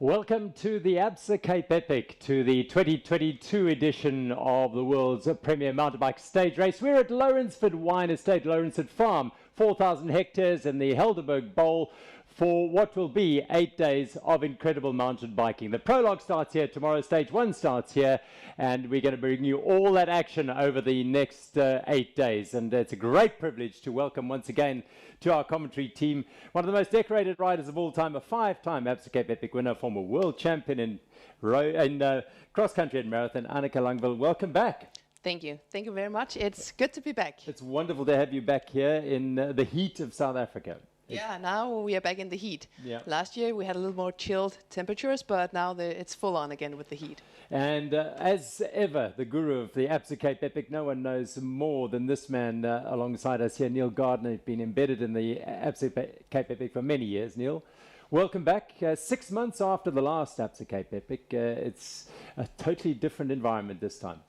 Welcome to the Absa Cape Epic, to the 2022 edition of the world's premier mountain bike stage race. We're at Lawrenceford Wine Estate, Lawrenceford Farm, 4,000 hectares in the Helderberg Bowl for what will be 8 days of incredible mountain biking. The Prologue starts here tomorrow, stage 1 starts here, and we're going to bring you all that action over the next 8 days. And it's a great privilege to welcome once again to our commentary team one of the most decorated riders of all time, a 5-time Absa Cape Epic winner, former world champion in cross country and marathon, Annika Langville. Welcome back. Thank you. Thank you very much. It's good to be back. It's wonderful to have you back here in the heat of South Africa. Yeah, now we are back in the heat. Yeah. Last year we had a little more chilled temperatures, but now it's full on again with the heat. And as ever, the guru of the Absa Cape Epic, no one knows more than this man alongside us here, Neil Gardner. He's been embedded in the Absa Cape Epic for many years. Neil, welcome back. 6 months after the last Absa Cape Epic, it's a totally different environment this time.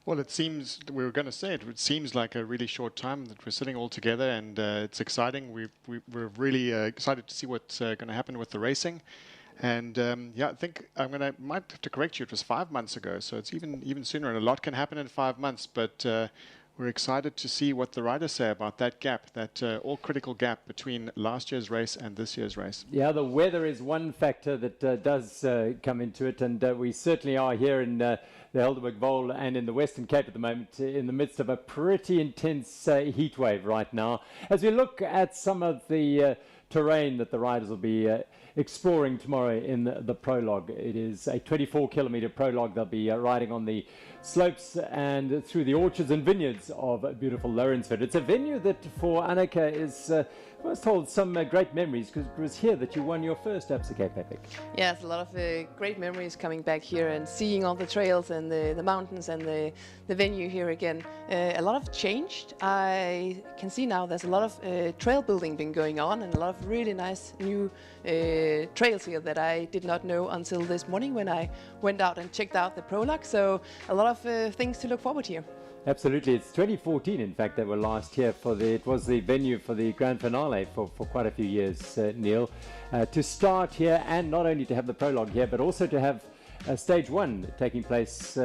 Well, it seems, we were going to say it seems like a really short time that we're sitting all together, and it's exciting. We're really excited to see what's going to happen with the racing. And yeah, I think might have to correct you. It was 5 months ago, so it's even sooner, and a lot can happen in 5 months. But we're excited to see what the riders say about that gap, that all-critical gap between last year's race and this year's race. Yeah, the weather is one factor that does come into it, and we certainly are here in the Helderberg Bowl and in the Western Cape at the moment in the midst of a pretty intense heat wave right now. As we look at some of the terrain that the riders will be exploring tomorrow in the Prologue. It is a 24-kilometer Prologue. They'll be riding on the slopes and through the orchards and vineyards of beautiful Lawrenceford. It's a venue that for Annika is, I was told, some great memories, because it was here that you won your first Absa Cape Epic. Yes, a lot of great memories coming back here and seeing all the trails and the mountains and the venue here again. A lot of changed. I can see now there's a lot of trail building been going on, and a lot of really nice new trails here that I did not know until this morning when I went out and checked out the Prologue. So a lot of things to look forward here. Absolutely. It's 2014, in fact, they were last here for it was the venue for the grand finale for quite a few years, Neil. To start here, and not only to have the Prologue here, but also to have stage 1 taking place,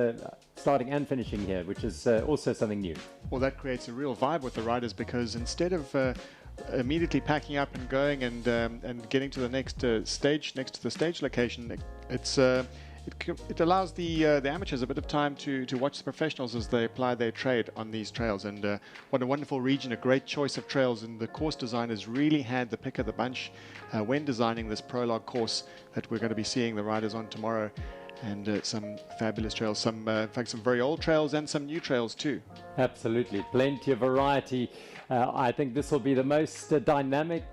starting and finishing here, which is also something new. Well, that creates a real vibe with the riders, because instead of immediately packing up and going and getting to the next stage next to the stage location, it allows the amateurs a bit of time to watch the professionals as they apply their trade on these trails. And what a wonderful region, a great choice of trails, and the course designers really had the pick of the bunch when designing this Prologue course that we're going to be seeing the riders on tomorrow. And some fabulous trails, in fact some very old trails and some new trails too. Absolutely, plenty of variety. I think this will be the most dynamic,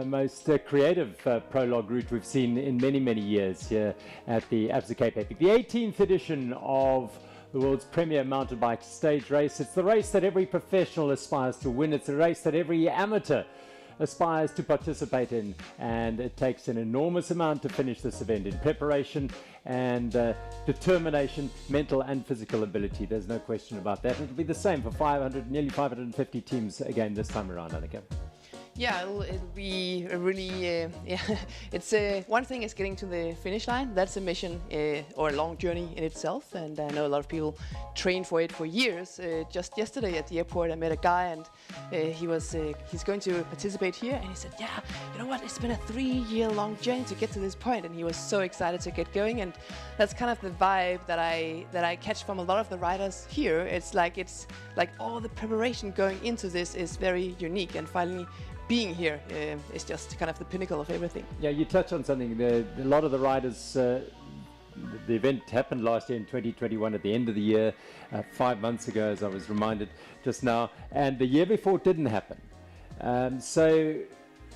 most creative Prologue route we've seen in many, many years here at the Absa Cape Epic. The 18th edition of the world's premier mountain bike stage race. It's the race that every professional aspires to win. It's a race that every amateur aspires to participate in, and it takes an enormous amount to finish this event in preparation and determination, mental and physical ability. There's no question about that. It'll be the same for nearly 550 teams again this time around, Annika. Yeah, it'll be a really, yeah, it's one thing is getting to the finish line. That's a mission or a long journey in itself, and I know a lot of people train for it for years. Just yesterday at the airport, I met a guy, and he's going to participate here, and he said, yeah, you know what, it's been a 3-year-long journey to get to this point, and he was so excited to get going. And that's kind of the vibe that I catch from a lot of the riders here. It's like all the preparation going into this is very unique, and finally being here is just kind of the pinnacle of everything. Yeah, you touch on something. A lot of the riders, the event happened last year in 2021 at the end of the year, 5 months ago, as I was reminded just now, and the year before it didn't happen. So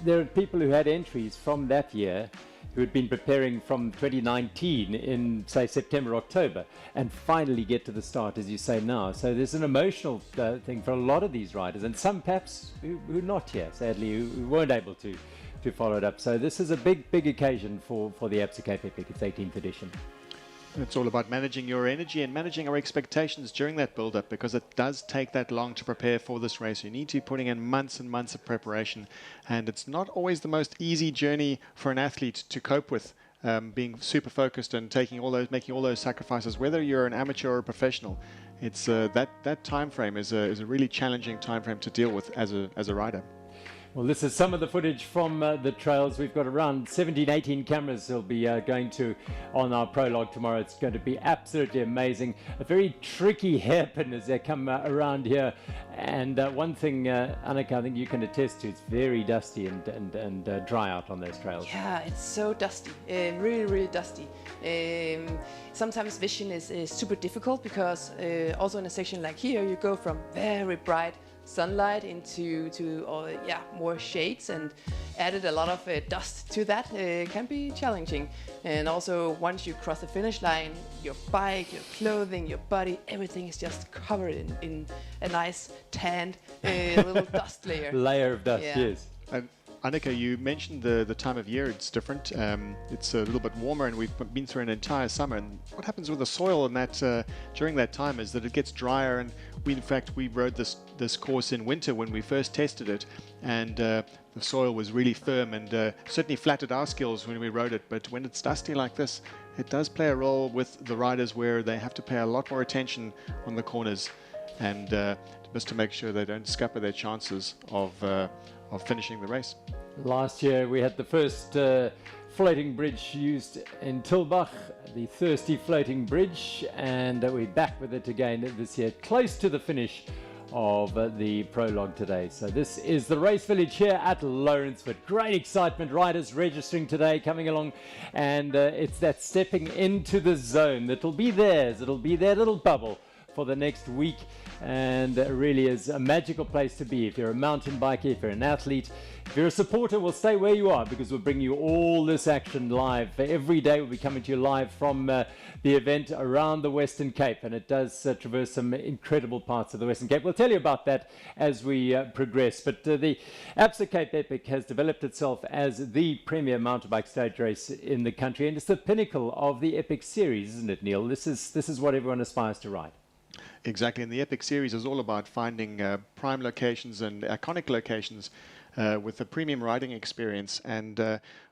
there are people who had entries from that year who had been preparing from 2019 in, say, September, October, and finally get to the start, as you say now. So there's an emotional thing for a lot of these riders, and some perhaps who are not here, sadly, who weren't able to follow it up. So this is a big, big occasion for the Absa Cape Epic, its 18th edition. It's all about managing your energy and managing our expectations during that build-up, because it does take that long to prepare for this race. You need to be putting in months and months of preparation, and it's not always the most easy journey for an athlete to cope with being super focused and making all those sacrifices, whether you're an amateur or a professional. It's that time frame is a really challenging time frame to deal with as a rider. Well, this is some of the footage from the trails. We've got around 17, 18 cameras will be going to on our Prologue tomorrow. It's going to be absolutely amazing. A very tricky hairpin as they come around here. And one thing, Annika, I think you can attest to, it's very dusty and dry out on those trails. Yeah, it's so dusty, really, really dusty. Sometimes vision is super difficult because also in a section like here, you go from very bright sunlight into more shades, and added a lot of dust to that can be challenging. And also once you cross the finish line, your bike, your clothing, your body, everything is just covered in a nice tanned little dust layer Of dust, yeah. yes. And Annika, you mentioned the time of year. It's different. It's a little bit warmer, and we've been through an entire summer. And what happens with the soil in that during that time is that it gets drier. And we rode this course in winter when we first tested it, and the soil was really firm and certainly flattered our skills when we rode it. But when it's dusty like this, it does play a role with the riders where they have to pay a lot more attention on the corners, and just to make sure they don't scupper their chances of finishing the race. Last year we had the first floating bridge used in Tilbach, the Thirsty Floating Bridge, and we're back with it again this year, close to the finish of the Prologue today. So this is the race village here at Lawrenceford. Great excitement, riders registering today, coming along, and it's that stepping into the zone that'll be theirs. It'll be their little bubble for the next week, and it really is a magical place to be. If you're a mountain biker, if you're an athlete, if you're a supporter, well, stay where you are, because we'll bring you all this action live. Every day we'll be coming to you live from the event around the Western Cape, and it does traverse some incredible parts of the Western Cape. We'll tell you about that as we progress, but the Absa Cape Epic has developed itself as the premier mountain bike stage race in the country, and it's the pinnacle of the Epic series, isn't it, Neil? This is what everyone aspires to ride. Exactly, and the Epic series is all about finding prime locations and iconic locations with a premium riding experience, and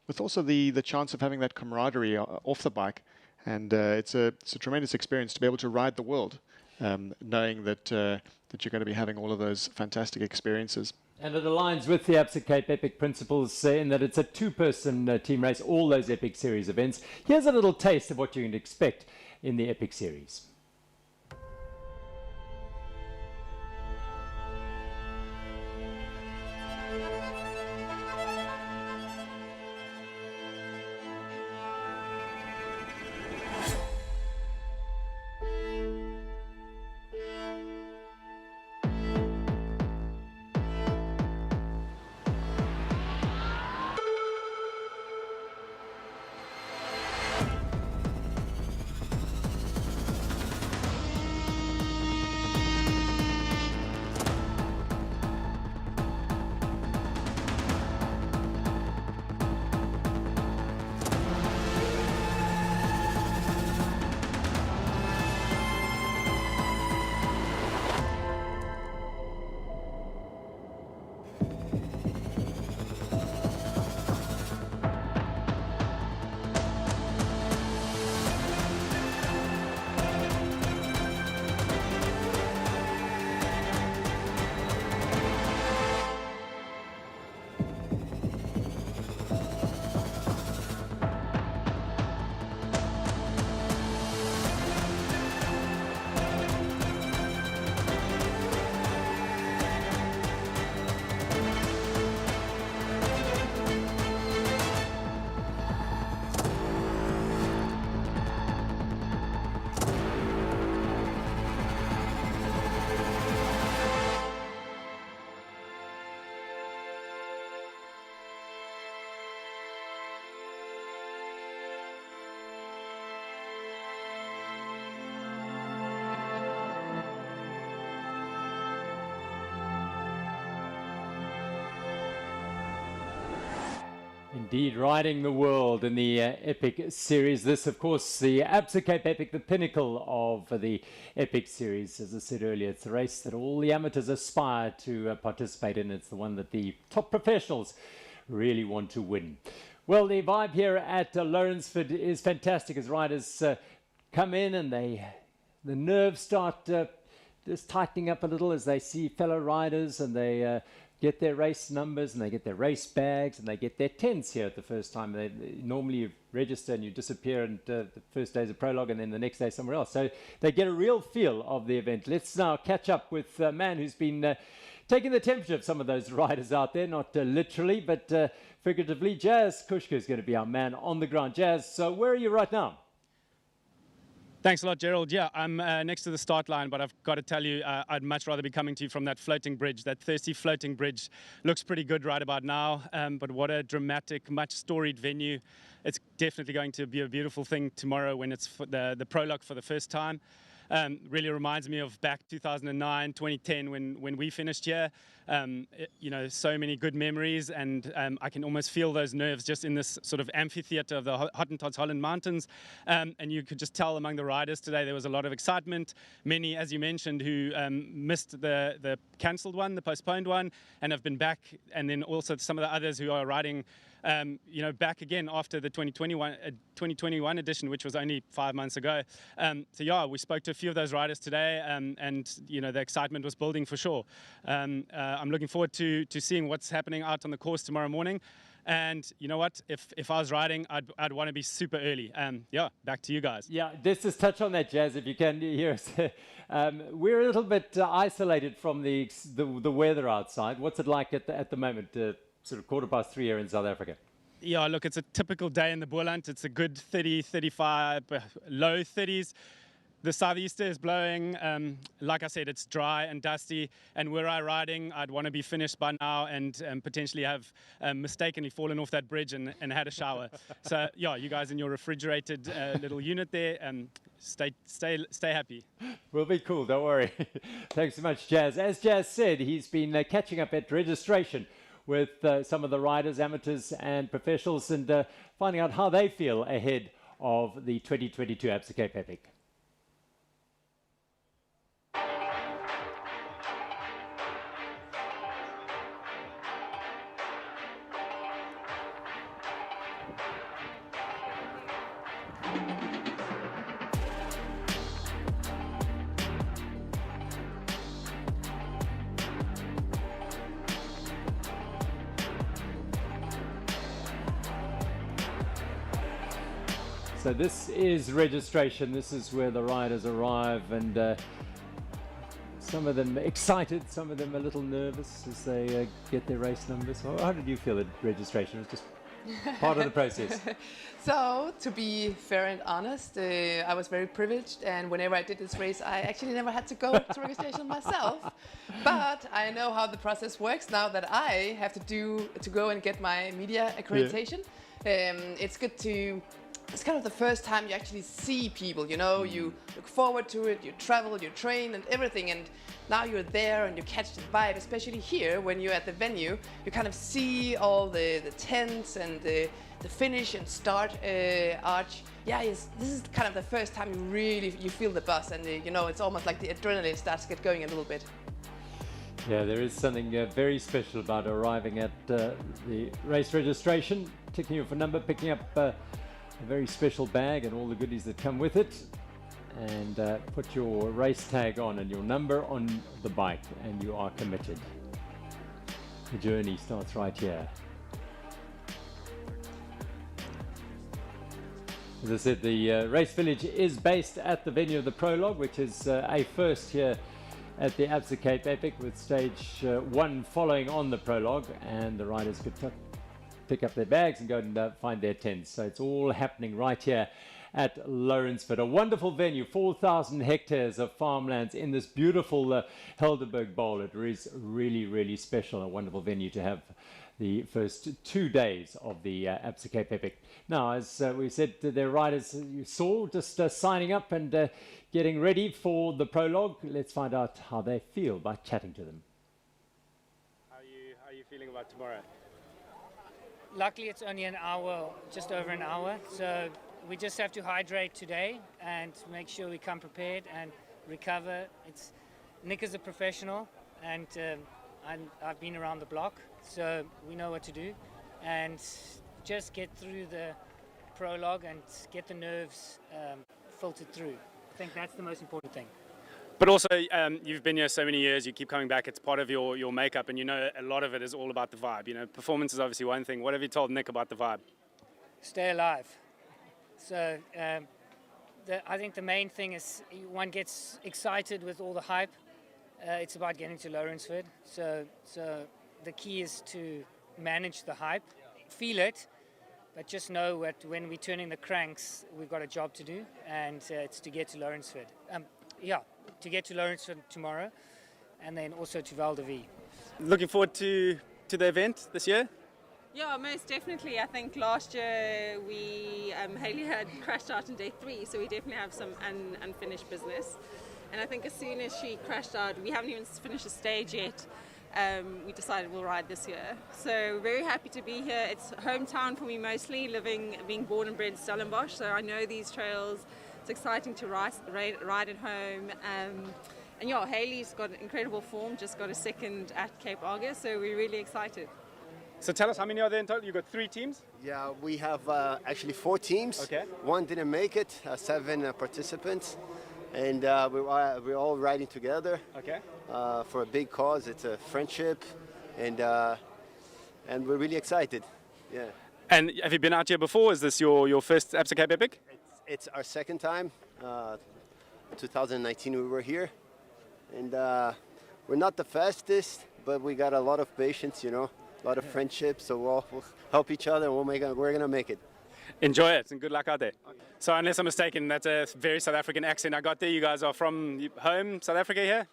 with also the chance of having that camaraderie off the bike. And it's a tremendous experience to be able to ride the world, knowing that you're going to be having all of those fantastic experiences. And it aligns with the Absa Cape Epic principles in that it's a two-person team race, all those Epic series events. Here's a little taste of what you can expect in the Epic series. Indeed, riding the world in the Epic series. This, of course, the Absa Cape Epic, the pinnacle of the Epic series. As I said earlier, it's a race that all the amateurs aspire to participate in. It's the one that the top professionals really want to win. Well, the vibe here at Lawrenceford is fantastic as riders come in and the nerves start just tightening up a little as they see fellow riders and they get their race numbers and they get their race bags and they get their tents here at the first time. Normally you register and you disappear and the first day's a prologue and then the next day somewhere else. So they get a real feel of the event. Let's now catch up with a man who's been taking the temperature of some of those riders out there, not literally, but figuratively. Jazz Kushka is going to be our man on the ground. Jazz, so where are you right now? Thanks a lot, Gerald. Yeah, I'm next to the start line, but I've got to tell you, I'd much rather be coming to you from that floating bridge. That thirsty floating bridge looks pretty good right about now, but what a dramatic, much storied venue. It's definitely going to be a beautiful thing tomorrow when it's the prologue for the first time. Really reminds me of back 2009, 2010 when we finished here. You know, so many good memories, and I can almost feel those nerves just in this sort of amphitheater of the Hottentots Holland Mountains. And you could just tell among the riders today there was a lot of excitement. Many, as you mentioned, who missed the cancelled one, the postponed one, and have been back. And then also some of the others who are riding you know, back again after the 2021 edition, which was only 5 months ago. So yeah, we spoke to a few of those riders today, and you know, the excitement was building for sure. I'm looking forward to seeing what's happening out on the course tomorrow morning. And you know what? If I was riding, I'd want to be super early. Yeah, back to you guys. Yeah, let's just touch on that, Jazz, if you can hear us. We're a little bit isolated from the weather outside. What's it like at the moment? Sort of 3:15 here in South Africa. Yeah, look, it's a typical day in the Boerland. It's a good 30, 35, low 30s. The southeaster is blowing. Like I said, it's dry and dusty. And were I riding, I'd want to be finished by now and potentially have mistakenly fallen off that bridge and had a shower. So yeah, you guys in your refrigerated little unit there, stay happy. We'll be cool, don't worry. Thanks so much, Jazz. As Jazz said, he's been catching up at registration with some of the riders, amateurs and professionals, and finding out how they feel ahead of the 2022 Absa Cape Epic. So this is registration. This is where the riders arrive, and some of them excited, some of them a little nervous as they get their race numbers. Well, how did you feel at registration? It was just part of the process. So, to be fair and honest, I was very privileged, and whenever I did this race, I actually never had to go to registration myself. But I know how the process works now that I have to go and get my media accreditation. Yeah. It's good to. It's kind of the first time you actually see people, you know, you look forward to it, you travel, you train and everything, and now you're there and you catch the vibe, especially here when you're at the venue, you kind of see all the tents and the finish and start arch. Yeah, this is kind of the first time you feel the buzz, and you know, it's almost like the adrenaline starts to get going a little bit. Yeah, there is something very special about arriving at the race registration, ticking off a number, picking up a very special bag and all the goodies that come with it, and put your race tag on and your number on the bike, and you are committed. The journey starts right here. As I said, the race village is based at the venue of the Prologue, which is a first here at the Absa Cape Epic, with stage 1 following on the Prologue, and the riders could pick up their bags and go and find their tents. So it's all happening right here at Lawrenceford. A wonderful venue, 4,000 hectares of farmlands in this beautiful Helderberg Bowl. It is really, really special, a wonderful venue to have the first 2 days of the Absa Cape Epic. Now, as we said, the riders you saw just signing up and getting ready for the Prologue. Let's find out how they feel by chatting to them. How are you feeling about tomorrow? Luckily, it's only an hour, just over an hour, so we just have to hydrate today and make sure we come prepared and recover. Nick is a professional, and I've been around the block, so we know what to do. And just get through the prologue and get the nerves filtered through. I think that's the most important thing. But also, you've been here so many years, you keep coming back, it's part of your makeup, and you know a lot of it is all about the vibe. You know, performance is obviously one thing. What have you told Nick about the vibe? Stay alive. So I think the main thing is one gets excited with all the hype. It's about getting to Lawrenceford. So the key is to manage the hype, feel it, but just know that when we're turning the cranks, we've got a job to do, and it's to get to Lawrenceford. To get to Lawrenceford tomorrow, and then also to Val de Vie. Looking forward to the event this year? Yeah, most definitely. I think last year Hayley had crashed out in day 3, so we definitely have some unfinished business. And I think as soon as she crashed out, we haven't even finished the stage yet. We decided we'll ride this year. So very happy to be here. It's hometown for me mostly, being born and bred in Stellenbosch. So I know these trails. It's exciting to ride at home. And yeah, Hayley's got incredible form, just got a second at Cape Epic, so we're really excited. So tell us, how many are there in total? You've got 3 teams? Yeah, we have actually 4 teams. Okay. One didn't make it, 7 participants. And we're all riding together. Okay. For a big cause. It's a friendship. And we're really excited. Yeah. And have you been out here before? Is this your first Absa Cape Epic? It's our second time. 2019 we were here. And we're not the fastest, but we got a lot of patience, you know, a lot of friendship. So we'll help each other and we're going to make it. Enjoy it and good luck out there. Okay. So unless I'm mistaken, that's a very South African accent I got there. You guys are from home, South Africa here?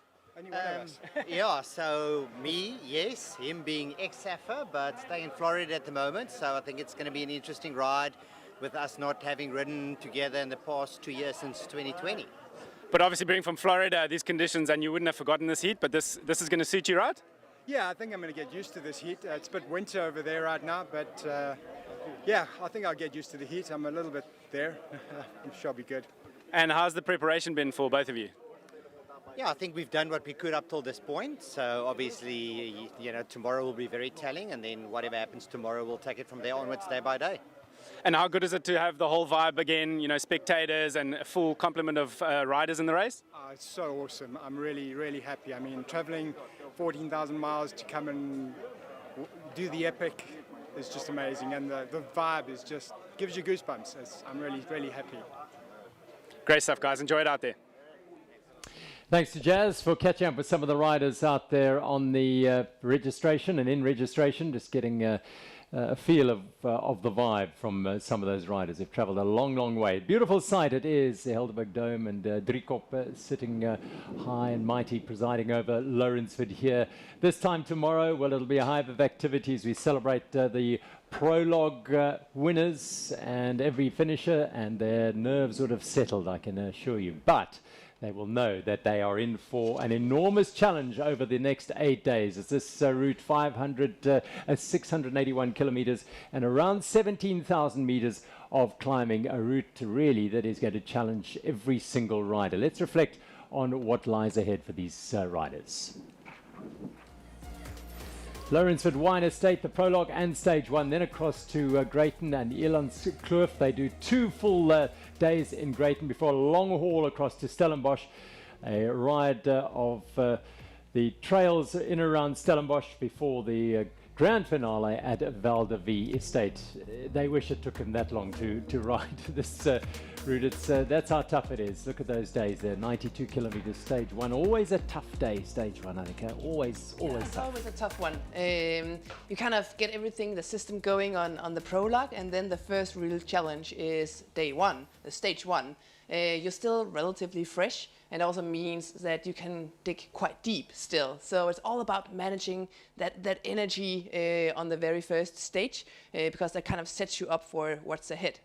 Yeah, so me, yes, him being ex-SAFA, but staying in Florida at the moment. So I think it's going to be an interesting ride with us not having ridden together in the past 2 years since 2020. But obviously being from Florida, these conditions, and you wouldn't have forgotten this heat, but this is going to suit you, right? Yeah, I think I'm going to get used to this heat. It's a bit winter over there right now, but yeah, I think I'll get used to the heat. I'm a little bit there. I'm sure I'll be good. And how's the preparation been for both of you? Yeah, I think we've done what we could up till this point. So obviously, you know, tomorrow will be very telling, and then whatever happens tomorrow, we'll take it from there onwards day by day. And how good is it to have the whole vibe again, you know, spectators and a full complement of riders in the race? It's so awesome. I'm really, really happy. I mean, traveling 14,000 miles to come and do the epic is just amazing. And the vibe is just, gives you goosebumps. I'm really, really happy. Great stuff, guys. Enjoy it out there. Thanks to Jazz for catching up with some of the riders out there on the registration and in registration, just getting a feel of the vibe from some of those riders who've travelled a long, long way. Beautiful sight it is, the Helderberg Dome, and Driekop sitting high and mighty, presiding over Lawrenceford here. This time tomorrow, well, it'll be a hive of activities. We celebrate the Prologue winners and every finisher, and their nerves would have settled, I can assure you. But they will know that they are in for an enormous challenge over the next 8 days. It's this route 681 kilometers and around 17,000 meters of climbing, a route really that is going to challenge every single rider. Let's reflect on what lies ahead for these riders. Lawrenceford Wine Estate, the Prologue and Stage 1, then across to Greyton and Elandskloof. They do 2 full days in Greyton before a long haul across to Stellenbosch, a ride of the trails in and around Stellenbosch before the grand finale at Val de Vie Estate. They wish it took them that long to ride this route. That's how tough it is. Look at those days there, 92 kilometers Stage 1. Always a tough day, Stage 1, Annika. Always It's tough. always a tough one. You kind of get everything, the system going on the Prologue, and then the first real challenge is day 1, the Stage 1. You're still relatively fresh, and it also means that you can dig quite deep still. So it's all about managing that energy on the very first stage, because that kind of sets you up for what's ahead.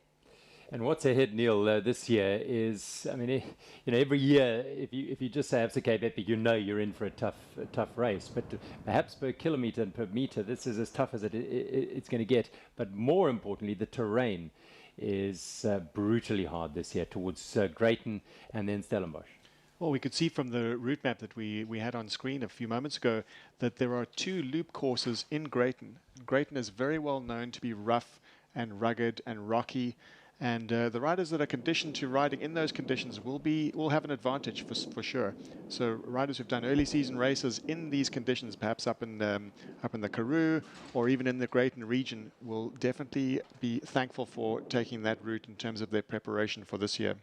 And what's ahead, Neil, this year is, I mean, you know, every year, if you just say Absa Cape Epic, you know you're in for a tough race. But perhaps per kilometre and per metre, this is as tough as it's going to get. But more importantly, the terrain is brutally hard this year towards Greyton and then Stellenbosch. Well, we could see from the route map that we had on screen a few moments ago that there are 2 loop courses in Greyton. Greyton is very well known to be rough and rugged and rocky. And the riders that are conditioned to riding in those conditions will have an advantage for sure. So riders who've done early season races in these conditions, perhaps up in the Karoo or even in the Greyton region, will definitely be thankful for taking that route in terms of their preparation for this year.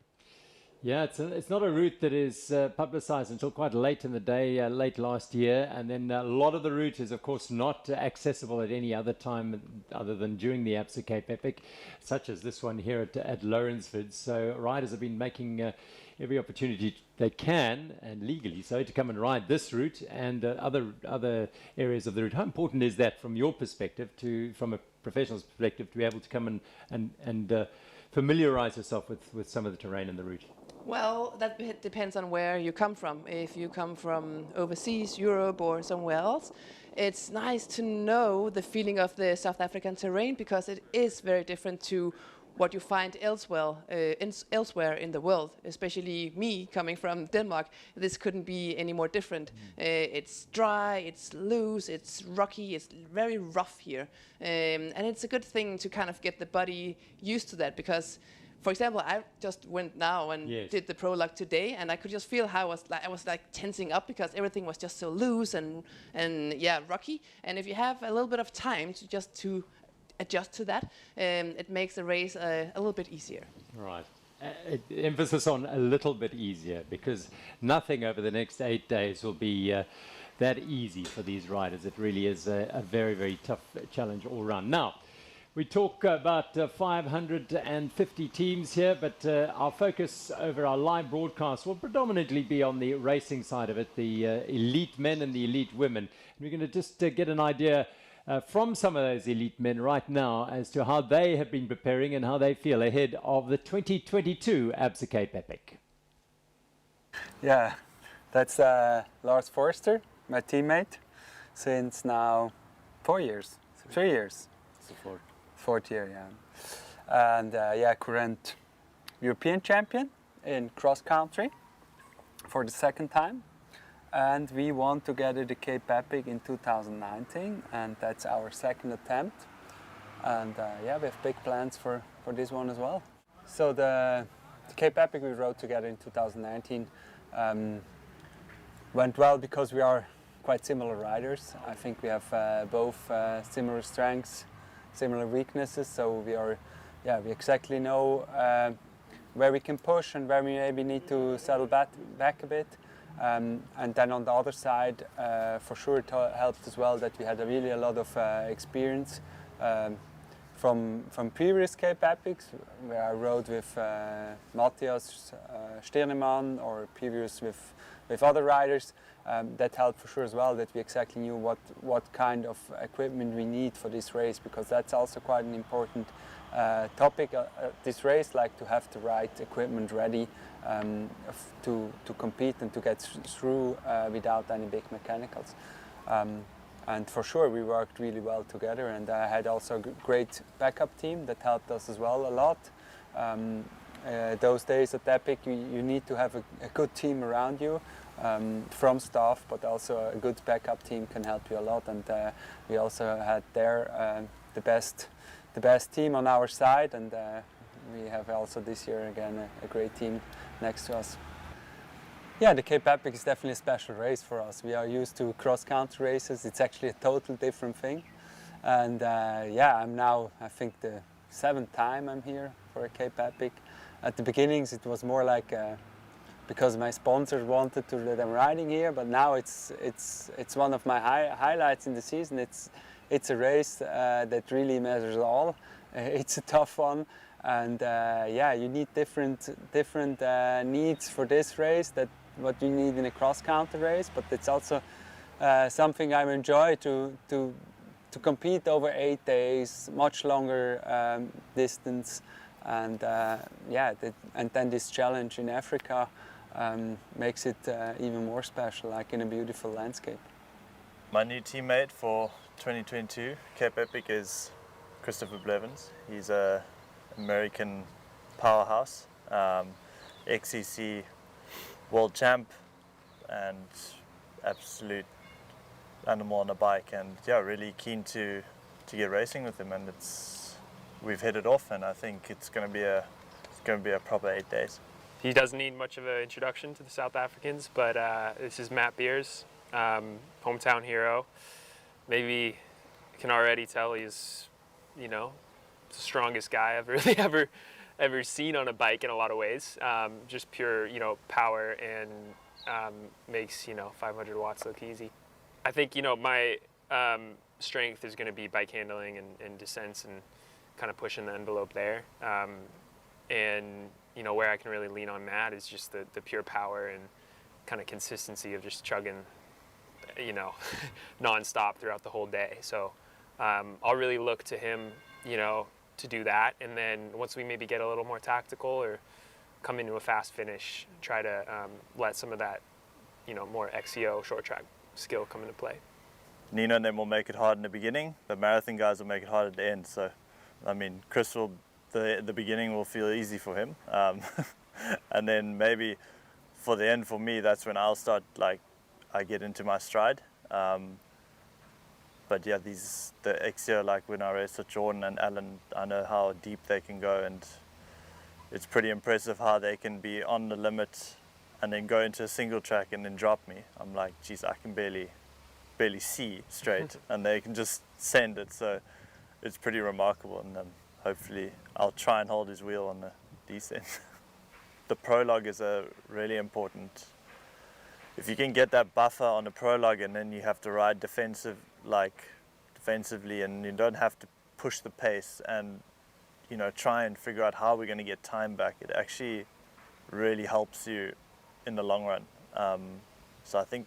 Yeah, it's not a route that is publicized until quite late in the day, late last year. And then a lot of the route is, of course, not accessible at any other time other than during the Absa Cape Epic, such as this one here at Lawrenceford. So riders have been making every opportunity they can, and legally so, to come and ride this route and other areas of the route. How important is that from your perspective, from a professional's perspective, to be able to come and familiarize yourself with some of the terrain and the route? Well, that depends on where you come from. If you come from overseas, Europe or somewhere else, it's nice to know the feeling of the South African terrain, because it is very different to what you find elsewhere in the world. Especially me coming from Denmark, this couldn't be any more different. It's dry, it's loose, it's rocky, it's very rough here, and it's a good thing to kind of get the body used to that, because, for example, I just went now and did the Prologue today, and I could just feel how I was tensing up, because everything was just so loose and rocky. And if you have a little bit of time to adjust to that, it makes the race a little bit easier. Right. Emphasis on a little bit easier, because nothing over the next 8 days will be that easy for these riders. It really is a very, very tough challenge all round. Now, we talk about 550 teams here, but our focus over our live broadcast will predominantly be on the racing side of it, the elite men and the elite women. And we're going to just get an idea from some of those elite men right now as to how they have been preparing and how they feel ahead of the 2022 Absa Cape Epic. Yeah, that's Lars Forst, my teammate, since now 4 years, 3 years. Fourth year, yeah. And current European champion in cross country for the second time. And we won together the Cape Epic in 2019, and that's our second attempt. And we have big plans for this one as well. So the Cape Epic we rode together in 2019 went well because we are quite similar riders. I think we have both similar strengths, similar weaknesses, so we exactly know where we can push and where we maybe need to settle back a bit. And then on the other side, for sure it helped as well that we had really a lot of experience from previous Cape Epics, where I rode with Matthias Stirnemann or previous with other riders. That helped for sure as well, that we exactly knew what kind of equipment we need for this race, because that's also quite an important topic this race, like to have the right equipment ready to compete and to get through without any big mechanicals. And for sure we worked really well together, and I had also a great backup team that helped us as well a lot. Those days at Epic you need to have a good team around you, from staff, but also a good backup team can help you a lot, and we also had there the best team on our side, and we have also this year again a great team next to us. Yeah, the Cape Epic is definitely a special race for us. We are used to cross-country races. It's actually a total different thing, and I'm now, I think, the 7th time I'm here for a Cape Epic. At the beginnings it was more like because my sponsors wanted to let them riding here, but now it's one of my highlights in the season. It's a race that really measures all. It's a tough one, and you need different needs for this race that what you need in a cross-country race, but it's also something I enjoy to compete over 8 days, much longer distance, and and then this challenge in Africa makes it even more special, like in a beautiful landscape. My new teammate for 2022 Cape Epic is Christopher Blevins. He's an American powerhouse, XCC world champ, and absolute animal on a bike, and really keen to get racing with him. And we've hit it off, and I think it's going to be a proper 8 days. He doesn't need much of an introduction to the South Africans, but this is Matt Beers, hometown hero. Maybe you can already tell he's, you know, the strongest guy I've really ever seen on a bike in a lot of ways. Just pure, you know, power, and makes, you know, 500 watts look easy. I think, you know, my strength is going to be bike handling and descents and kind of pushing the envelope there. And, you know, where I can really lean on Matt is just the pure power and kind of consistency of just chugging, you know, nonstop throughout the whole day. So I'll really look to him, you know, to do that. And then once we maybe get a little more tactical or come into a fast finish, try to let some of that, you know, more XCO short track skill come into play. Nino and them will make it hard in the beginning. The marathon guys will make it hard at the end. So, I mean, Chris will, the beginning will feel easy for him. And then maybe for the end, for me, that's when I'll start, like, I get into my stride. But yeah, the XCO, like when I race with Jordan and Alan, I know how deep they can go, and it's pretty impressive how they can be on the limit and then go into a single track and then drop me. I'm like, geez, I can barely see straight, and they can just send it. So it's pretty remarkable, and hopefully I'll try and hold his wheel on the descent. The prologue is a really important. If you can get that buffer on the prologue, and then you have to ride defensively, and you don't have to push the pace and, you know, try and figure out how we're going to get time back. It actually really helps you in the long run. So I think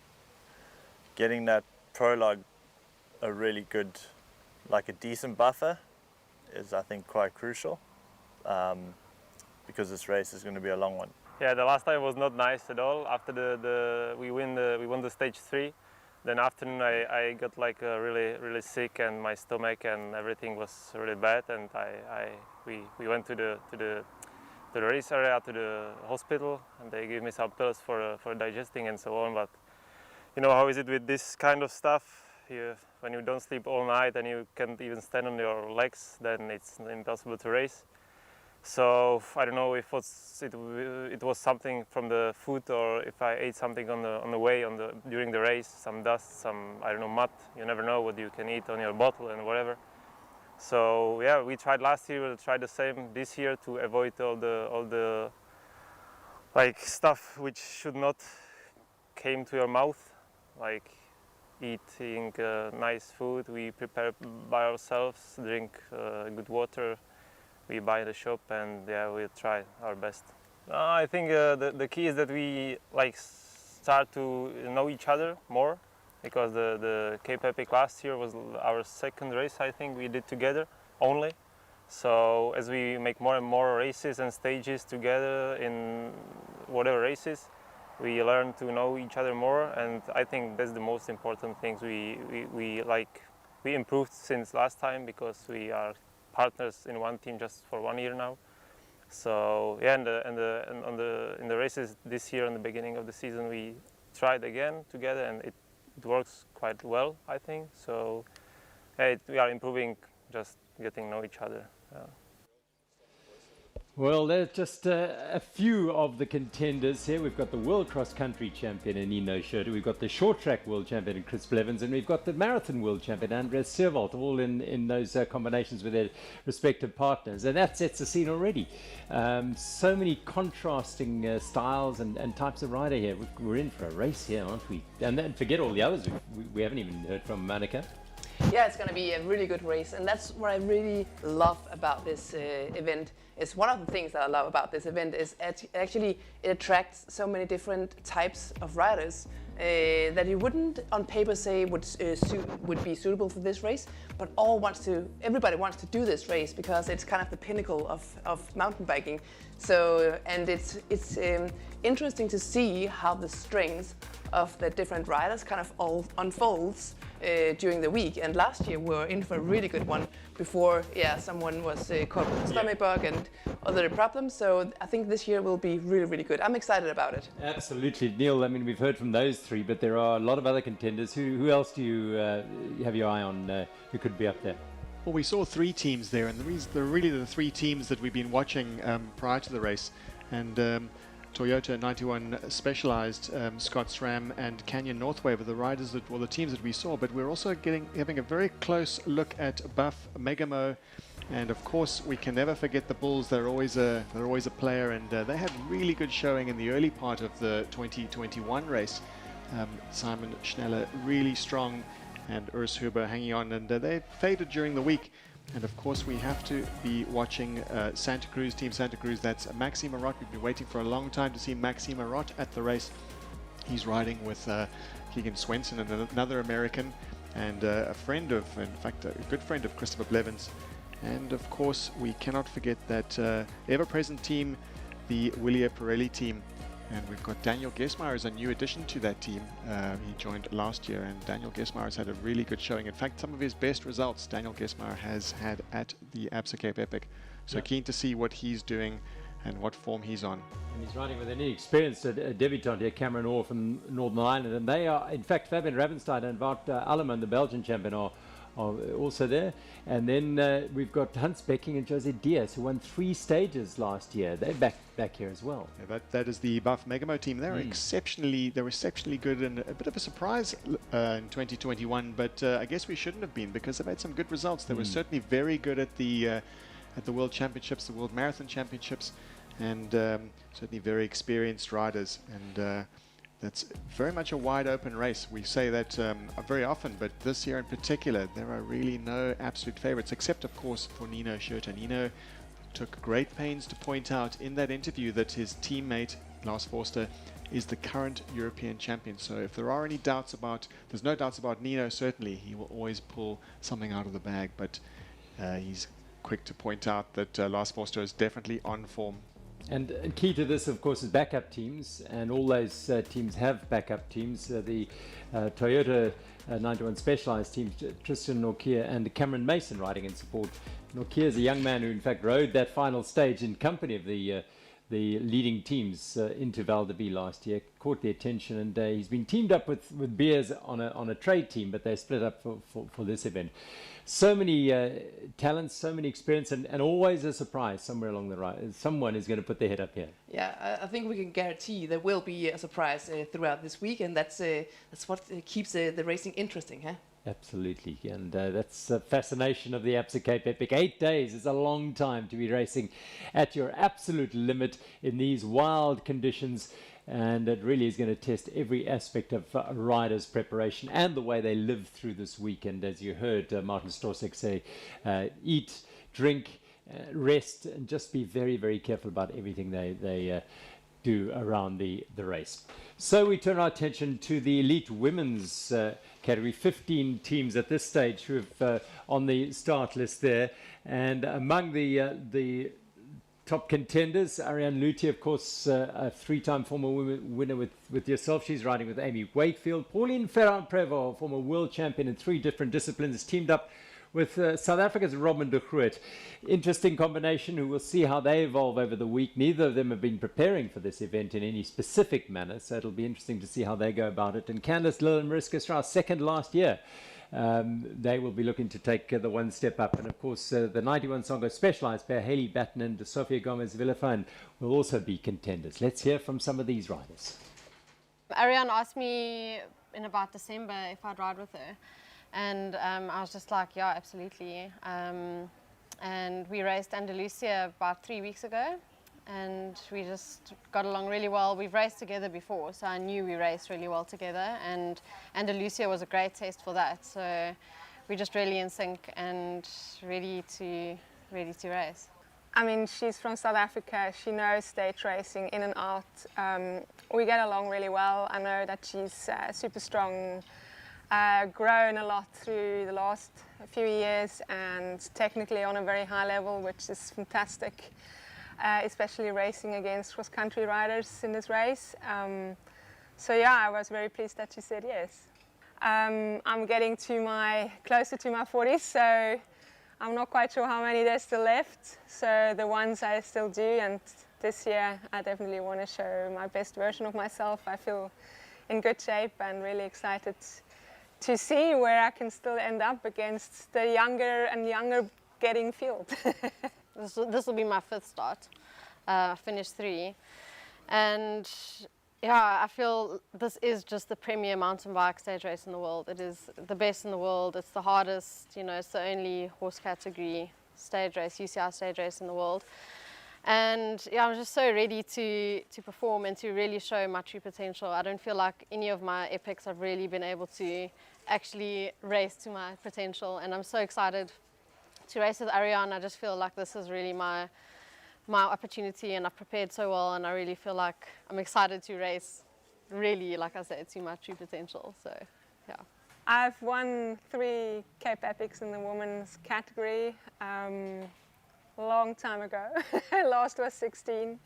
getting that prologue a really good, like a decent buffer, is I think quite crucial, because this race is going to be a long one. Yeah, the last time was not nice at all. After we won the stage 3, then afternoon I got like really sick, and my stomach and everything was really bad, and we went to the race area, to the hospital, and they gave me some pills for digesting and so on. But you know how is it with this kind of stuff? When you don't sleep all night and you can't even stand on your legs, then it's impossible to race. So I don't know if it was something from the food, or if I ate something on the way during the race, some dust, some, I don't know, mud. You never know what you can eat on your bottle and whatever. So yeah, we tried last year. We'll try the same this year to avoid all the like stuff which should not came to your mouth, like eating nice food we prepare by ourselves, drink good water we buy in the shop, and yeah, we'll try our best. I think the key is that we like start to know each other more, because the Cape Epic last year was our second race, I think we did together only. So as we make more and more races and stages together in whatever races, we learn to know each other more, and I think that's the most important things. We improved since last time, because we are partners in one team just for 1 year now. So yeah, in the races this year, in the beginning of the season, we tried again together, and it works quite well, I think. So yeah, we are improving, just getting to know each other. Well, there's just a few of the contenders here. We've got the World Cross Country Champion in Nino Schurter. We've got the Short Track World Champion in Chris Blevins. And we've got the Marathon World Champion, Andres Seerwald, all in those combinations with their respective partners. And that sets the scene already. So many contrasting styles and types of rider here. We're in for a race here, aren't we? And then forget all the others we haven't even heard from, Monica. Yeah, it's going to be a really good race, and that's what I really love about this event. Is one of the things that I love about this event is actually it attracts so many different types of riders that you wouldn't on paper say would be suitable for this race, but everybody wants to do this race because it's kind of the pinnacle of mountain biking. So, and it's interesting to see how the strengths of the different riders kind of all unfolds during the week. And last year we were in for a really good one before someone was caught with a stomach bug and other problems. So I think this year will be really, really good. I'm excited about it. Absolutely. Neil, I mean, we've heard from those three, but there are a lot of other contenders. Who else do you have your eye on who could be up there? Well, we saw 3 teams there, and they're really the 3 teams that we've been watching prior to the race. And Toyota 91 Specialized, Scott SRAM and Canyon Northwave are the riders that were the teams that we saw. But we're also having a very close look at Buff Megamo, and of course we can never forget the Bulls. They're always a player, and they had really good showing in the early part of the 2021 race. Simon Schneller really strong, and Urs Huber hanging on, and they faded during the week. And of course we have to be watching Santa Cruz, Team Santa Cruz. That's Maxime Marot. We've been waiting for a long time to see Maxime Marot at the race. He's riding with Keegan Swenson and another American, and a friend of, in fact, a good friend of Christopher Blevins. And of course we cannot forget that ever-present team, the Willia Pirelli team. And we've got Daniel Gesmeyer as a new addition to that team. He joined last year, and Daniel Gesmeyer has had a really good showing. In fact, some of his best results Daniel Gesmeyer has had at the Absa Cape Epic. So keen to see what he's doing and what form he's on. And he's riding with an inexperienced debutant here, Cameron Orr from Northern Ireland. And they are, in fact, Fabian Ravenstein and Wout Alleman, the Belgian champion, are also there. And then we've got Hans Becking and Jose Diaz, who won 3 stages last year. They're back here as well. Yeah, that is the Buff Megamo team. They were exceptionally good, and a bit of a surprise in 2021. But I guess we shouldn't have been, because they've had some good results. They were certainly very good at the World Championships, the World Marathon Championships, and certainly very experienced riders. And that's very much a wide open race. We say that very often, but this year in particular, there are really no absolute favorites, except of course for Nino Schurter. Nino took great pains to point out in that interview that his teammate, Lars Forst, is the current European champion. So if there are any doubts there's no doubts about Nino, certainly he will always pull something out of the bag, but he's quick to point out that Lars Forst is definitely on form. And key to this, of course, is backup teams, and all those teams have backup teams. The Toyota 91 Specialized teams, Tristan Norkier and Cameron Mason riding in support. Norkier is a young man who, in fact, rode that final stage in company of the leading teams into Val de Vie last year, caught the attention, and he's been teamed up with Beers on a trade team, but they split up for this event. So many talents, so many experience, and always a surprise somewhere along the ride. Someone is going to put their head up here. Yeah, I think we can guarantee there will be a surprise throughout this week, and that's what keeps the racing interesting, huh? Absolutely, and that's the fascination of the Absa Cape Epic. 8 days is a long time to be racing at your absolute limit in these wild conditions, and it really is going to test every aspect of a rider's preparation and the way they live through this weekend. As you heard Martin Stosek say, eat, drink, rest, and just be very, very careful about everything they do around the race. So we turn our attention to the elite women's category. 15 teams at this stage who have on the start list there, and among the top contenders, Ariane Luthi, of course, a 3-time former winner with yourself. She's riding with Amy Wakefield. Pauline Ferrand-Prévot, former world champion in 3 different disciplines, teamed up with South Africa's Robin de Groot. Interesting combination, who will see how they evolve over the week. Neither of them have been preparing for this event in any specific manner, so it'll be interesting to see how they go about it. And Candice Lill and Mariska Strauss, second last year. They will be looking to take the one step up. And of course, the 91 Songo Specialized pair, Haley Batten and Sofia Gomez-Villafane, will also be contenders. Let's hear from some of these riders. Ariane asked me in about December if I'd ride with her. And I was just like, yeah, absolutely. And we raced Andalusia about 3 weeks ago, and we just got along really well. We've raced together before, so I knew we raced really well together, and Andalusia was a great test for that. So we're just really in sync and ready to race. I mean, she's from South Africa. She knows stage racing in and out. We get along really well. I know that she's super strong, grown a lot through the last few years, and technically on a very high level, which is fantastic, especially racing against cross-country riders in this race. So yeah, I was very pleased that she said yes. I'm getting closer to my 40s, so I'm not quite sure how many there's still left. So the ones I still do, and this year I definitely want to show my best version of myself. I feel in good shape and really excited to see where I can still end up against the younger and younger getting field. This will be my 5th start. I finished 3. And yeah, I feel this is just the premier mountain bike stage race in the world. It is the best in the world. It's the hardest, you know, it's the only horse category stage race, UCI stage race in the world. And yeah, I'm just so ready to perform and to really show my true potential. I don't feel like any of my epics I've really been able to actually race to my potential. And I'm so excited to race with Ariane. I just feel like this is really my opportunity, and I've prepared so well, and I really feel like I'm excited to race really, like I said, to my true potential. So yeah. I've won 3 Cape Epics in the women's category a long time ago. Last was 16.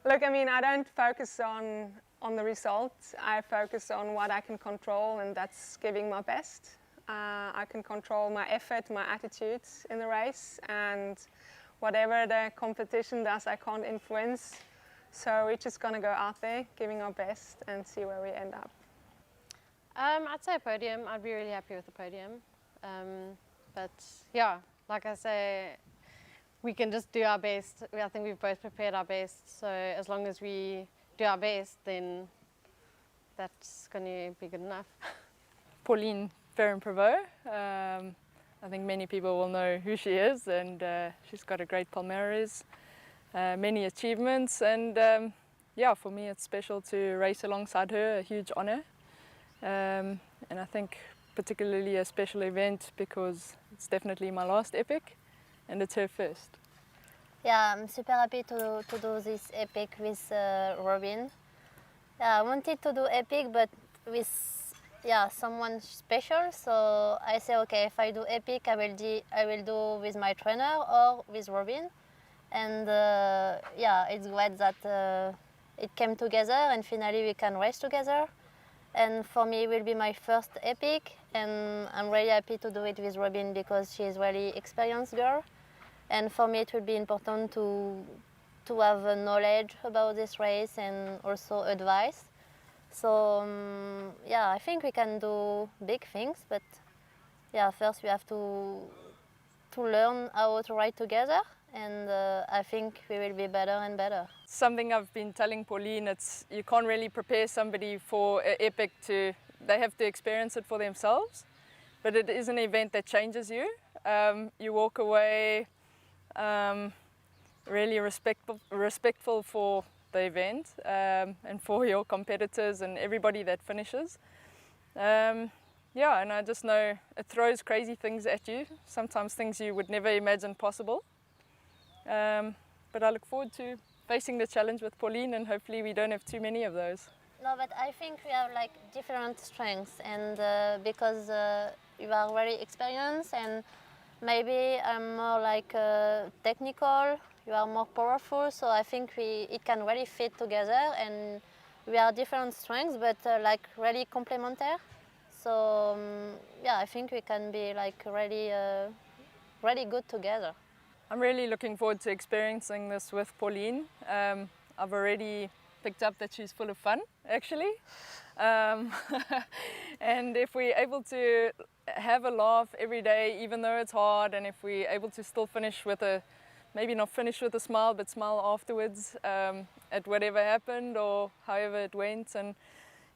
Look, I mean, I don't focus on the results. I focus on what I can control, and that's giving my best. I can control my effort, my attitude in the race, and whatever the competition does, I can't influence. So we're just going to go out there, giving our best, and see where we end up. I'd say a podium. I'd be really happy with the podium. But yeah, like I say, we can just do our best. I think we've both prepared our best. So as long as we do our best, then that's going to be good enough. Pauline Ferrin-Prevot. I think many people will know who she is, and she's got a great palmarès, many achievements, and yeah, for me it's special to race alongside her, a huge honour, and I think particularly a special event because it's definitely my last epic and it's her first. Yeah, I'm super happy to do this epic with Robin. Yeah, I wanted to do epic, but with someone special. So I say, okay, if I do epic, I will do with my trainer or with Robin. And yeah, it's great that it came together, and finally we can race together. And for me, it will be my first epic, and I'm really happy to do it with Robin because she's a really experienced girl. And for me, it will be important to have knowledge about this race and also advice. So yeah, I think we can do big things, but yeah, first we have to learn how to ride together, and I think we will be better and better. Something I've been telling Pauline, it's you can't really prepare somebody for an epic they have to experience it for themselves, but it is an event that changes you. You walk away really respectful for the event and for your competitors and everybody that finishes. Yeah, and I just know it throws crazy things at you, sometimes things you would never imagine possible. But I look forward to facing the challenge with Pauline, and hopefully we don't have too many of those. No, but I think we have like different strengths, and because you are very experienced, and maybe I'm more like technical, you are more powerful, so I think it can really fit together, and we are different strengths, but like really complementary. So yeah, I think we can be like really good together. I'm really looking forward to experiencing this with Pauline. I've already picked up that she's full of fun, actually. And if we're able to have a laugh every day, even though it's hard, and if we're able to still finish with maybe not finish with a smile, but smile afterwards at whatever happened or however it went, and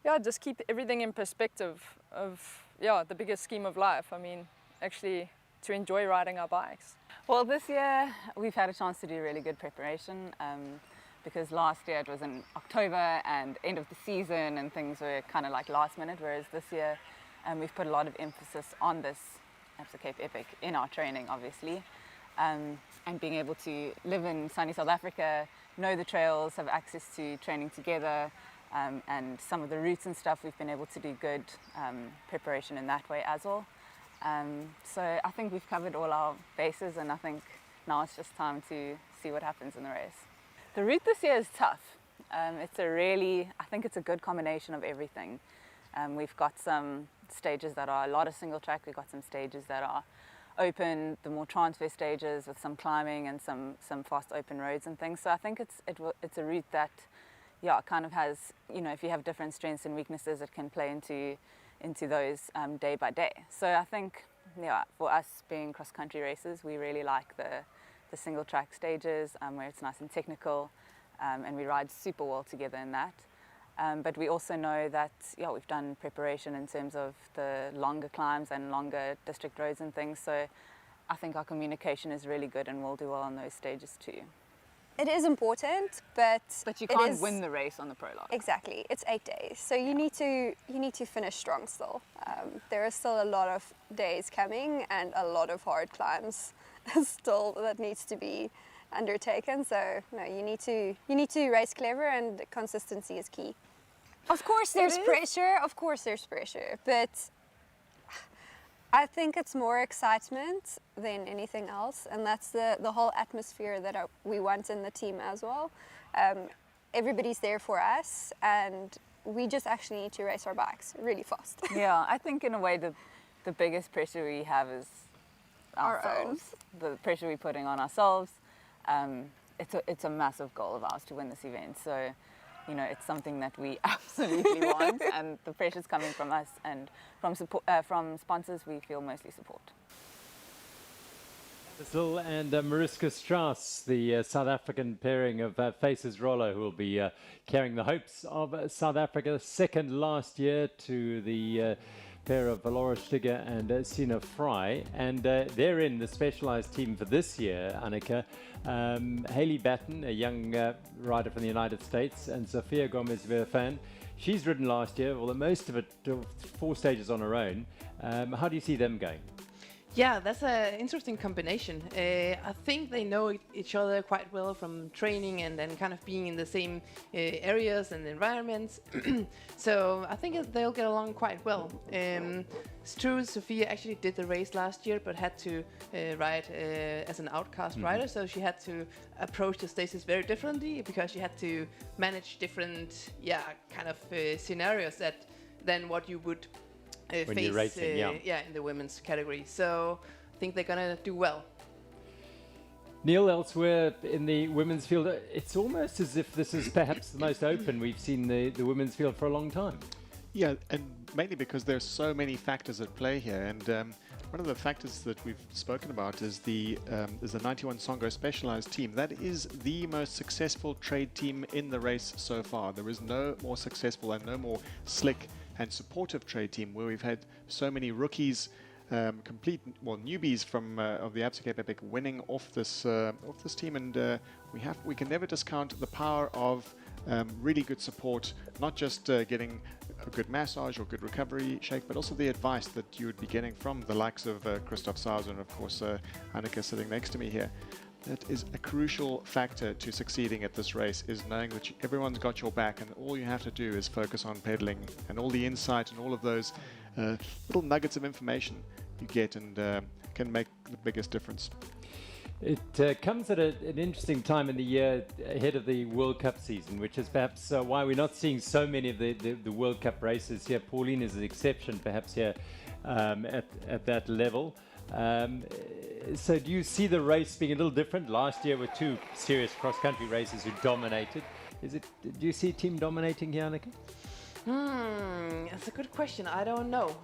yeah, just keep everything in perspective of the bigger scheme of life. I mean, actually to enjoy riding our bikes. Well, this year we've had a chance to do really good preparation because last year it was in October and end of the season and things were kind of like last minute, whereas this year we've put a lot of emphasis on this Absa Cape Epic in our training, obviously, and being able to live in sunny South Africa, know the trails, have access to training together, and some of the routes and stuff, we've been able to do good preparation in that way as well. So I think we've covered all our bases, and I think now it's just time to see what happens in the race. The route this year is tough. I think it's a good combination of everything. We've got some stages that are a lot of single track, we've got some stages that are open, the more transfer stages with some climbing and some fast open roads and things. So I think it's a route that kind of has, if you have different strengths and weaknesses, it can play into into those day by day. So I think, yeah, for us being cross-country races, we really like the single track stages where it's nice and technical, and we ride super well together in that. But we also know that, yeah, we've done preparation in terms of the longer climbs and longer district roads and things. So I think our communication is really good and we'll do well on those stages too. It is important, but you can't win the race on the prologue. Exactly, it's 8 days, so you need to finish strong still. There are still a lot of days coming and a lot of hard climbs still that needs to be undertaken. So no, you need to race clever, and consistency is key. Of course, there's pressure. Of course, there's pressure, but I think it's more excitement than anything else, and that's the whole atmosphere that we want in the team as well. Everybody's there for us, and we just actually need to race our bikes really fast. Yeah, I think in a way the biggest pressure we have is ourselves. The pressure we're putting on ourselves. It's a massive goal of ours to win this event. So, you know, it's something that we absolutely want, and the pressure's coming from us, and from sponsors we feel mostly support. Brazil and Mariska Strauss, the South African pairing of Faces Rollo, who will be carrying the hopes of South Africa, second last year to the pair of Laura Stigger and Sina Fry, and they're in the specialized team for this year, Annika. Haley Batten, a young rider from the United States, and Sofia Gomez-Verfan. She's ridden last year, although most of it 4 stages on her own. How do you see them going? Yeah, that's an interesting combination. I think they know each other quite well from training and then kind of being in the same areas and environments. So I think they'll get along quite well. It's true, Sophia actually did the race last year, but had to ride as an outcast rider. So she had to approach the stages very differently because she had to manage different, kind of scenarios than what you would when face you're racing, in the women's category. So I think they're gonna do well. Neil, elsewhere in the women's field, it's almost as if this is perhaps the most open we've seen the women's field for a long time. Yeah, and mainly because there's so many factors at play here, and one of the factors that we've spoken about is the 91 Songo specialized team. That is the most successful trade team in the race so far. There is no more successful and no more slick and supportive trade team where we've had so many rookies, newbies from of the Absa Cape Epic winning off this team, and we can never discount the power of really good support, not just getting a good massage or good recovery shake, but also the advice that you would be getting from the likes of Christoph Sauser and of course Annika sitting next to me here. That is a crucial factor to succeeding at this race, is knowing that everyone's got your back, and all you have to do is focus on pedaling, and all the insight and all of those little nuggets of information you get and can make the biggest difference. It comes at an interesting time in the year ahead of the World Cup season, which is perhaps why we're not seeing so many of the World Cup races here. Pauline is an exception perhaps here at that level. So do you see the race being a little different? Last year with 2 serious cross-country races who dominated. Do you see a team dominating here, Annika? That's a good question. I don't know.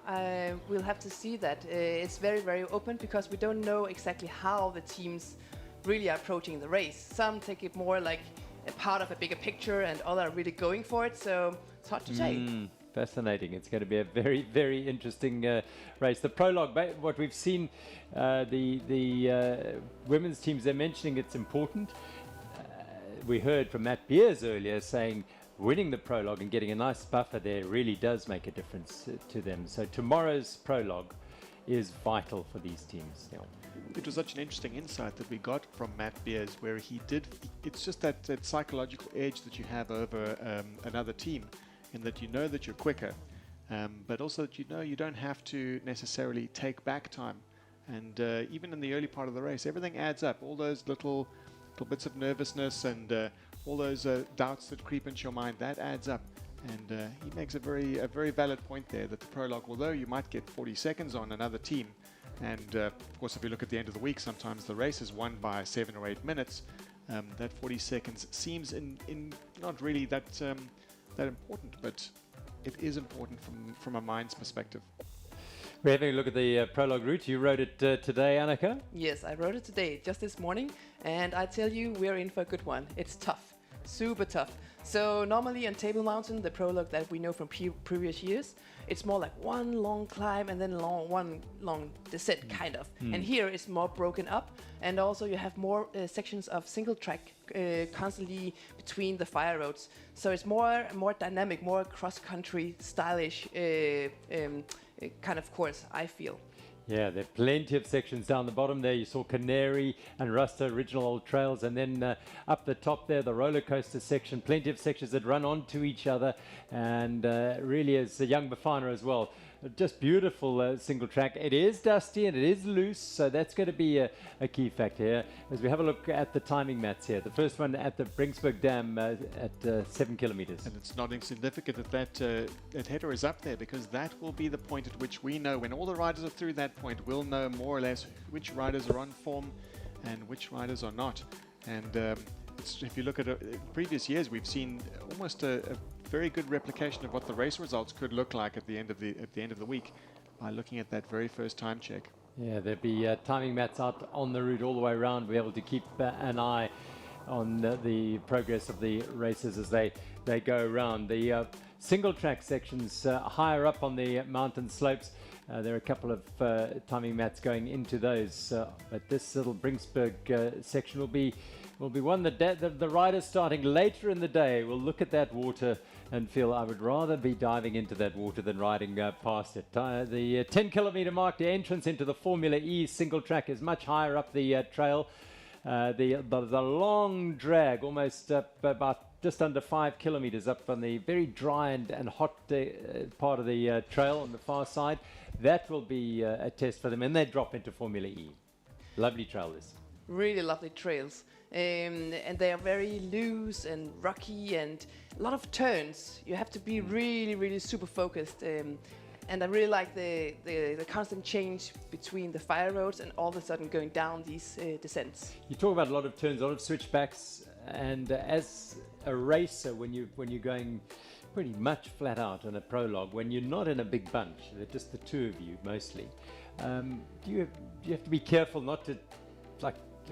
We'll have to see that. It's very, very open because we don't know exactly how the teams really are approaching the race. Some take it more like a part of a bigger picture, and others are really going for it. So it's hard to say. Fascinating. It's going to be a very, very interesting race. The prologue, what we've seen, the women's teams, they're mentioning it's important. We heard from Matt Beers earlier saying winning the prologue and getting a nice buffer there really does make a difference to them. So tomorrow's prologue is vital for these teams. Yeah. It was such an interesting insight that we got from Matt Beers, where it's just that psychological edge that you have over another team, in that you know that you're quicker, but also that you know you don't have to necessarily take back time. And even in the early part of the race, everything adds up. All those little bits of nervousness and all those doubts that creep into your mind, that adds up. And he makes a very valid point there, that the prologue, although you might get 40 seconds on another team, and of course if you look at the end of the week, sometimes the race is won by 7 or 8 minutes, that 40 seconds seems in not really that important, but it is important from a mind's perspective. We're having a look at the prologue route. You wrote it today, Annika? Yes, I wrote it today, just this morning, and I tell you, we're in for a good one. It's tough, super tough. So normally on Table Mountain, the prologue that we know from previous years, it's more like one long climb and then one long descent, kind of. And here it's more broken up, and also you have more sections of single track constantly between the fire roads. So it's more dynamic, more cross-country, stylish kind of course, I feel. Yeah, there are plenty of sections down the bottom there. You saw Canary and Rasta, original old trails, and then up the top there, the roller coaster section. Plenty of sections that run onto each other, and really is a young Bafana as well. Just beautiful single track. It is dusty and it is loose, so that's going to be a key factor here. As we have a look at the timing mats here, the first one at the Brinksburg Dam at 7 kilometers. And it's not insignificant that header is up there, because that will be the point at which we know, when all the riders are through that point, we'll know more or less which riders are on form and which riders are not. And if you look at previous years, we've seen almost a very good replication of what the race results could look like at the end of the week by looking at that very first time check. Yeah, there'll be timing mats out on the route all the way around. Be able to keep an eye on the progress of the races as they go around. The single track sections higher up on the mountain slopes, there are a couple of timing mats going into those, but this little Brinksburg section will be one that the riders starting later in the day will look at that water and feel, I would rather be diving into that water than riding past it. The 10 kilometer mark, the entrance into the Formula E single track is much higher up the trail. The long drag, almost about just under 5 kilometers up on the very dry and hot part of the trail on the far side. That will be a test for them, and they drop into Formula E. Lovely trail this. Really lovely trails. And they are very loose and rocky and a lot of turns. You have to be really, really super focused. And I really like the constant change between the fire roads and all of a sudden going down these descents. You talk about a lot of turns, a lot of switchbacks, and as a racer, when you're going pretty much flat out on a prologue, when you're not in a big bunch, they're just the two of you mostly, do you have to be careful not to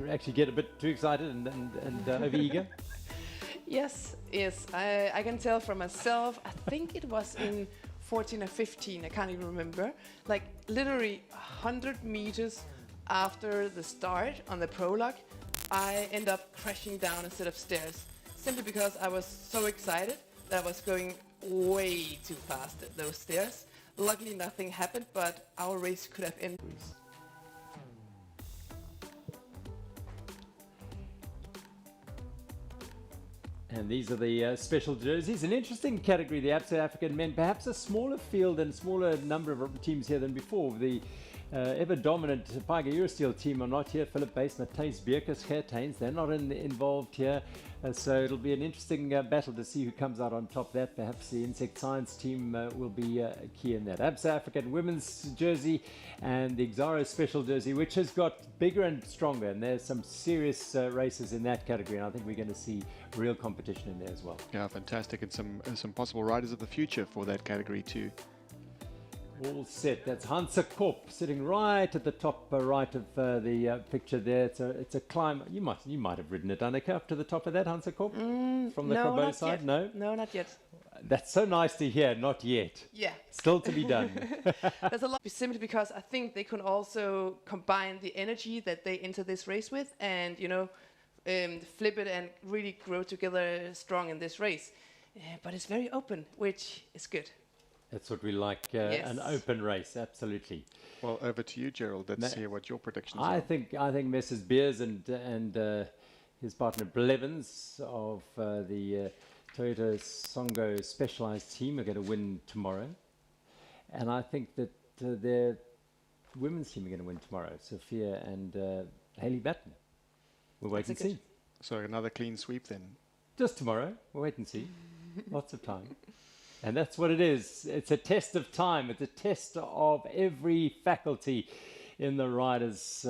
actually get a bit too excited and over-eager? Yes. I can tell from myself. I think it was in 14 or 15, I can't even remember. Like literally 100 meters after the start on the prologue, I end up crashing down a set of stairs. Simply because I was so excited that I was going way too fast at those stairs. Luckily nothing happened, but our race could have ended. And these are the special jerseys. An interesting category, the Absa African men. Perhaps a smaller field and smaller number of teams here than before. The ever-dominant Tiger Eurosteel team are not here. Philip Bass, Matthijs Bierkes, Gert Haynes, they're not involved here. So it'll be an interesting battle to see who comes out on top. That perhaps the Insect Science team will be key in that. Absa African women's jersey and the Xaro special jersey, which has got bigger and stronger. And there's some serious races in that category. And I think we're going to see real competition in there as well. Yeah, fantastic. And some possible riders of the future for that category too. All set. That's Hansa Korp sitting right at the top right of the picture there. It's a climb. You might have ridden it, Annika, up to the top of that Hansa Korp from the Cabo side. Yet. No, not yet. That's so nice to hear. Not yet. Yeah. Still to be done. There's a lot. Simply because I think they can also combine the energy that they enter this race with, and flip it and really grow together strong in this race. But it's very open, which is good. That's what we like, an open race, absolutely. Well, over to you, Gerald. Let's hear what your predictions are. I think Messrs. Beers and his partner Blevins of the Toyota Songo Specialized team are going to win tomorrow. And I think that their women's team are going to win tomorrow, Sophia and Hayley Batten. We'll wait and see. So another clean sweep then? Just tomorrow. We'll wait and see. Lots of time. And that's what it is. It's a test of time. It's a test of every faculty in the riders'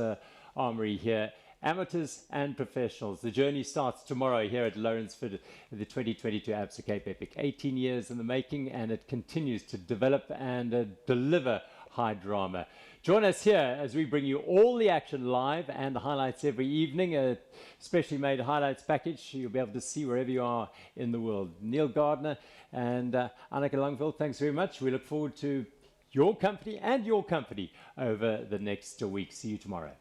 armory here. amateurs and professionals. The journey starts tomorrow here at Lawrenceford, the 2022 Absa Cape Epic. 18 years in the making, and it continues to develop and deliver high drama. Join us here as we bring you all the action live and the highlights every evening. A specially made highlights package you'll be able to see wherever you are in the world. Neil Gardner and Anneke Langveld, thanks very much. We look forward to your company and your company over the next week. See you tomorrow.